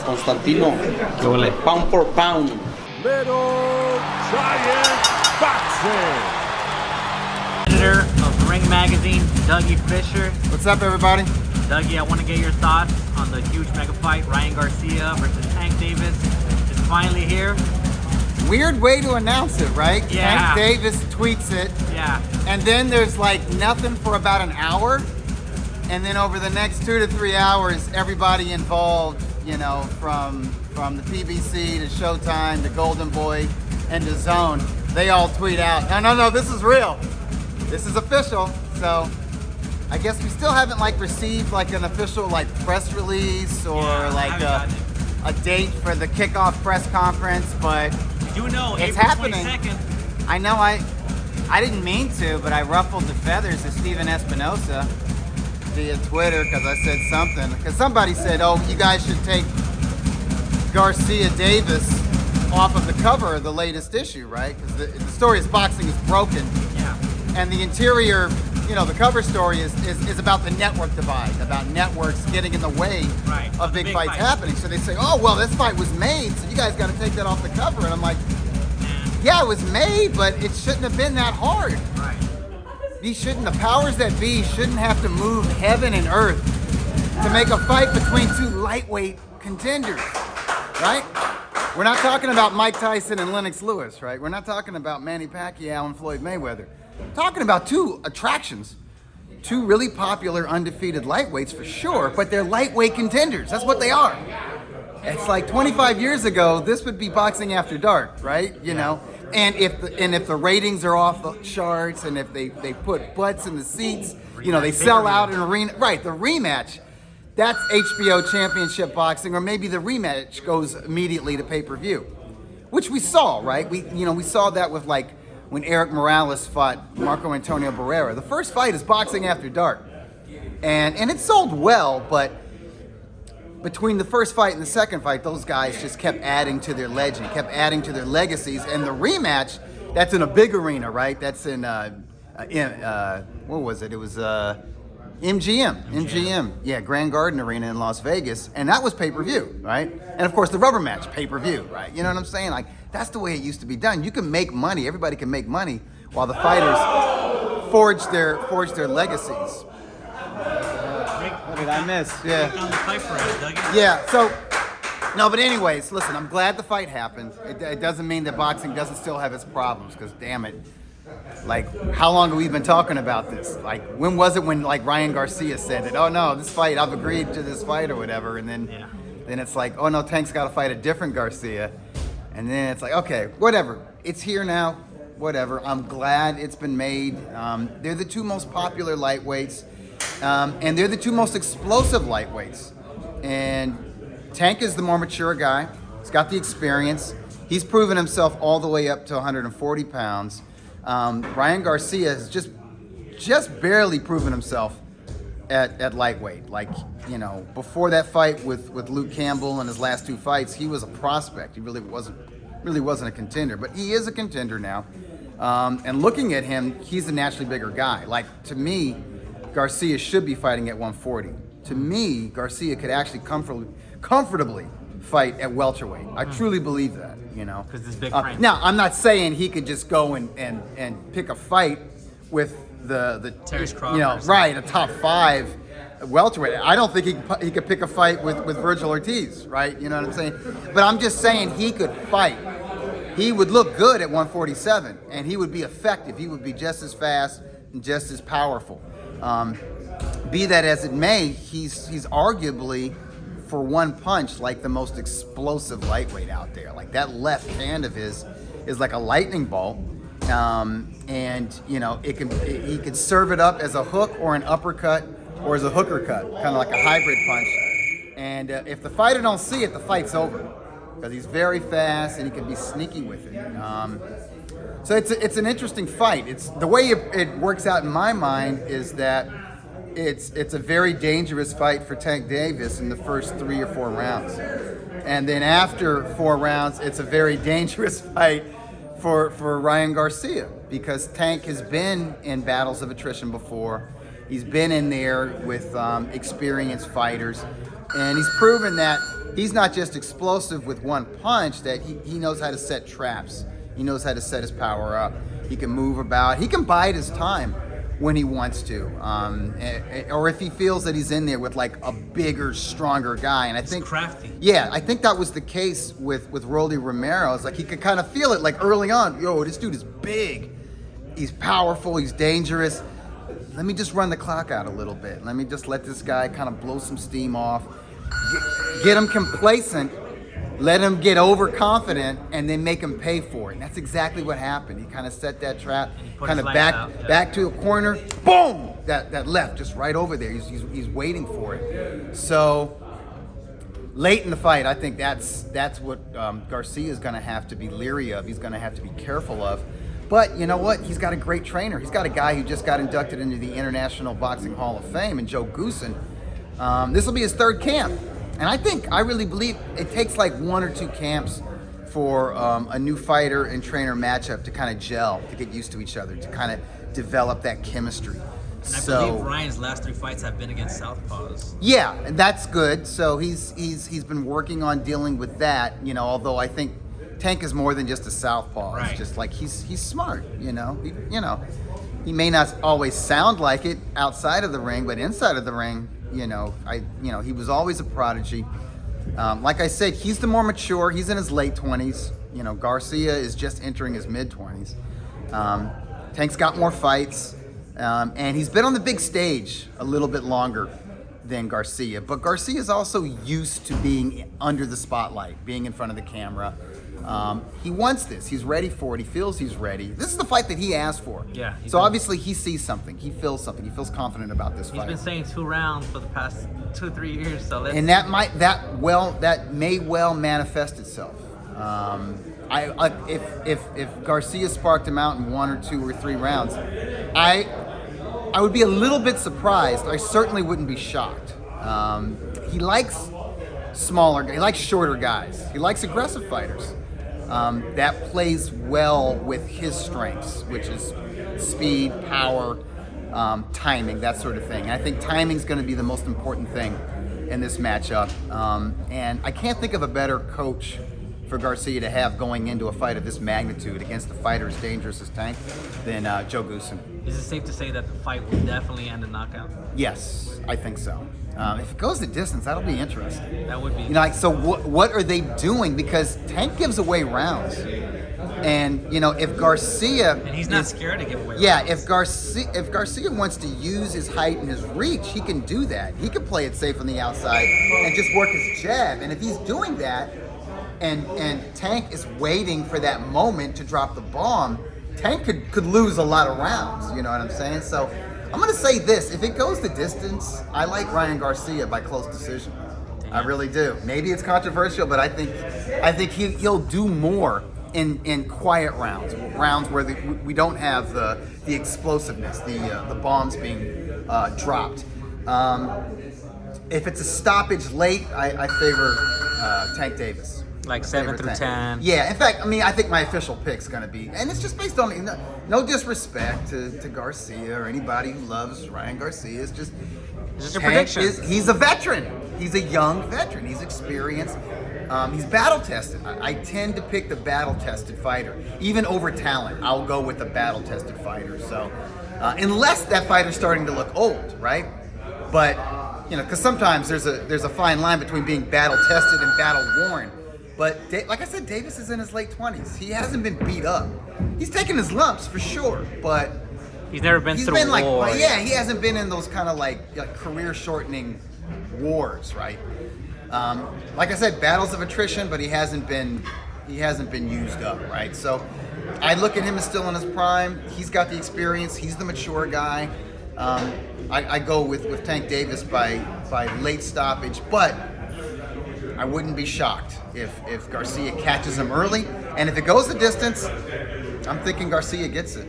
Constantino, pound for pound. Little Giant Boxing. Editor of Ring Magazine, Dougie Fischer. What's up, everybody? Dougie, I want to get your thoughts on the huge mega fight, Ryan Garcia versus Tank Davis. It's finally here. Weird way to announce it, right? Yeah. Tank Davis tweets it. Yeah. And then there's like nothing for about an hour. And then over the next 2 to 3 hours, everybody involved, you know, from the PBC to Showtime to Golden Boy and to Zone, they all tweet out, no, this is real. This is official. So I guess we still haven't like received like an official like press release or like a date for the kickoff press conference, but you know, it's April happening. 22nd. I know I didn't mean to, but I ruffled the feathers of Steven Espinosa via Twitter because I said something. Because somebody said, oh, you guys should take Garcia Davis off of the cover of the latest issue, right? Because the story is boxing is broken. Yeah. And the interior, you know, the cover story is about the network divide, about networks getting in the way of big fights happening. So they say, oh, well, this fight was made, so you guys got to take that off the cover. And I'm like, yeah, it was made, but it shouldn't have been that hard. Right. The powers that be shouldn't have to move heaven and earth to make a fight between two lightweight contenders, right? We're not talking about Mike Tyson and Lennox Lewis, right? We're not talking about Manny Pacquiao and Floyd Mayweather. We're talking about two attractions, two really popular undefeated lightweights for sure, but they're lightweight contenders. That's what they are. It's like 25 years ago, this would be boxing after dark, right? You know, and if the ratings are off the charts, and if they put butts in the seats, you know, they sell out an arena. Right, the rematch, that's HBO Championship Boxing, or maybe the rematch goes immediately to pay-per-view, which we saw, right? We saw that with like when Eric Morales fought Marco Antonio Barrera. The first fight is boxing after dark, and it sold well, but between the first fight and the second fight, those guys just kept adding to their legend, kept adding to their legacies. And the rematch, that's in a big arena, right? That's in what was it? It was MGM. Yeah, Grand Garden Arena in Las Vegas. And that was pay-per-view, right? And of course, the rubber match, pay-per-view, right? You know what I'm saying? Like, that's the way it used to be done. You can make money. Everybody can make money while the fighters forge their legacies. What did I miss? Yeah, so, no, but anyways, listen, I'm glad the fight happened. It doesn't mean that boxing doesn't still have its problems, because damn it, like, how long have we been talking about this? Like, when was it when, like, Ryan Garcia said that, oh no, this fight, I've agreed to this fight or whatever, and then it's like, oh no, Tank's got to fight a different Garcia, and then it's like, okay, whatever, it's here now, whatever. I'm glad it's been made. They're the two most popular lightweights. And they're the two most explosive lightweights. And Tank is the more mature guy. He's got the experience. He's proven himself all the way up to 140 pounds. Ryan Garcia has just barely proven himself at lightweight. Like, you know, before that fight with Luke Campbell and his last two fights, he was a prospect. He really wasn't a contender, but he is a contender now. And looking at him, he's a naturally bigger guy. Like, to me, Garcia should be fighting at 140. To me, Garcia could actually comfortably fight at welterweight. I truly believe that, you know. Because this big frame. Now, I'm not saying he could just go and pick a fight with the Terrence Crawford, you know, right, a top 5 welterweight. I don't think he could pick a fight with Virgil Ortiz, right? You know what I'm saying? But I'm just saying he could fight. He would look good at 147, and he would be effective. He would be just as fast and just as powerful. Be that as it may, he's arguably, for one punch, like the most explosive lightweight out there. Like, that left hand of his is like a lightning bolt, and you know, he could serve it up as a hook or an uppercut or as a hooker cut, kind of like a hybrid punch. And if the fighter don't see it, the fight's over, because he's very fast and he can be sneaky with it. So it's an interesting fight. It's the way it works out in my mind is that it's a very dangerous fight for Tank Davis in the first 3 or 4 rounds, and then after 4 rounds, it's a very dangerous fight for Ryan Garcia, because Tank has been in battles of attrition before. He's been in there with experienced fighters, and he's proven that he's not just explosive with one punch, that he knows how to set traps. He knows how to set his power up. He can move about. He can bide his time when he wants to, or if he feels that he's in there with like a bigger, stronger guy. And I think crafty. Yeah, I think that was the case with Rolly Romero. It's like he could kind of feel it like early on. Yo, this dude is big. He's powerful. He's dangerous. Let me just run the clock out a little bit. Let me just let this guy kind of blow some steam off. Get him complacent. Let him get overconfident, and then make him pay for it. And that's exactly what happened. He kind of set that trap, kind of back to a corner. Boom! That left just right over there. He's waiting for it. So late in the fight, I think that's what Garcia is going to have to be leery of. He's going to have to be careful of. But you know what? He's got a great trainer. He's got a guy who just got inducted into the International Boxing Hall of Fame, and Joe Goosen. This will be his third camp. And I really believe it takes like 1 or 2 camps for a new fighter and trainer matchup to kind of gel, to get used to each other, to kind of develop that chemistry. And I believe Ryan's last 3 fights have been against southpaws. Yeah, and that's good. So he's been working on dealing with that. You know, although I think Tank is more than just a southpaw. Right. It's just like he's smart. You know, he may not always sound like it outside of the ring, but inside of the ring, he was always a prodigy. Like I said, he's the more mature. He's in his late 20s. Garcia is just entering his mid-20s. Tank's got more fights, and he's been on the big stage a little bit longer than Garcia. But Garcia is also used to being under the spotlight, being in front of the camera. He wants this. He's ready for it. He feels he's ready. This is the fight that he asked for. Yeah. So obviously he sees something. He feels something. He feels confident about this fight. He's been saying 2 rounds for the past 2-3 years. So let's. And that may well manifest itself. If Garcia sparked him out in 1 or 2 or 3 rounds, I would be a little bit surprised. I certainly wouldn't be shocked. He likes smaller guys. He likes shorter guys. He likes aggressive fighters. That plays well with his strengths, which is speed, power, timing, that sort of thing. And I think timing is going to be the most important thing in this matchup. And I can't think of a better coach for Garcia to have going into a fight of this magnitude against a fighter as dangerous as Tank than Joe Goosen. Is it safe to say that the fight will definitely end in knockout? Yes, I think so. If it goes the distance, that'll be interesting. That would be. So what are they doing? Because Tank gives away rounds, and if Garcia and he's not scared to give away. Yeah, rounds. if Garcia wants to use his height and his reach, he can do that. He can play it safe on the outside and just work his jab. And if he's doing that, and Tank is waiting for that moment to drop the bomb, Tank could lose a lot of rounds. You know what I'm saying? So I'm going to say this. If it goes the distance, I like Ryan Garcia by close decision. Damn. I really do. Maybe it's controversial, but I think he'll do more in quiet rounds where we don't have the explosiveness, the bombs being dropped. If it's a stoppage late, I favor Tank Davis. Like 7 through 10. Yeah, in fact, I think my official pick's going to be, and it's just based on, no disrespect to Garcia or anybody who loves Ryan Garcia. It's just your prediction. He's a veteran. He's a young veteran. He's experienced. He's battle-tested. I tend to pick the battle-tested fighter. Even over talent, I'll go with the battle-tested fighter. So, unless that fighter's starting to look old, right? But, because sometimes there's a fine line between being battle-tested and battle-worn. But like I said, Davis is in his late 20s. He hasn't been beat up. He's taken his lumps for sure, but he's never been through a war. Yeah, he hasn't been in those kind of like career-shortening wars, right? Like I said, battles of attrition, but he hasn't been used up, right? So I look at him as still in his prime. He's got the experience. He's the mature guy. I go with Tank Davis by late stoppage, but I wouldn't be shocked if Garcia catches him early. And if it goes the distance, I'm thinking Garcia gets it.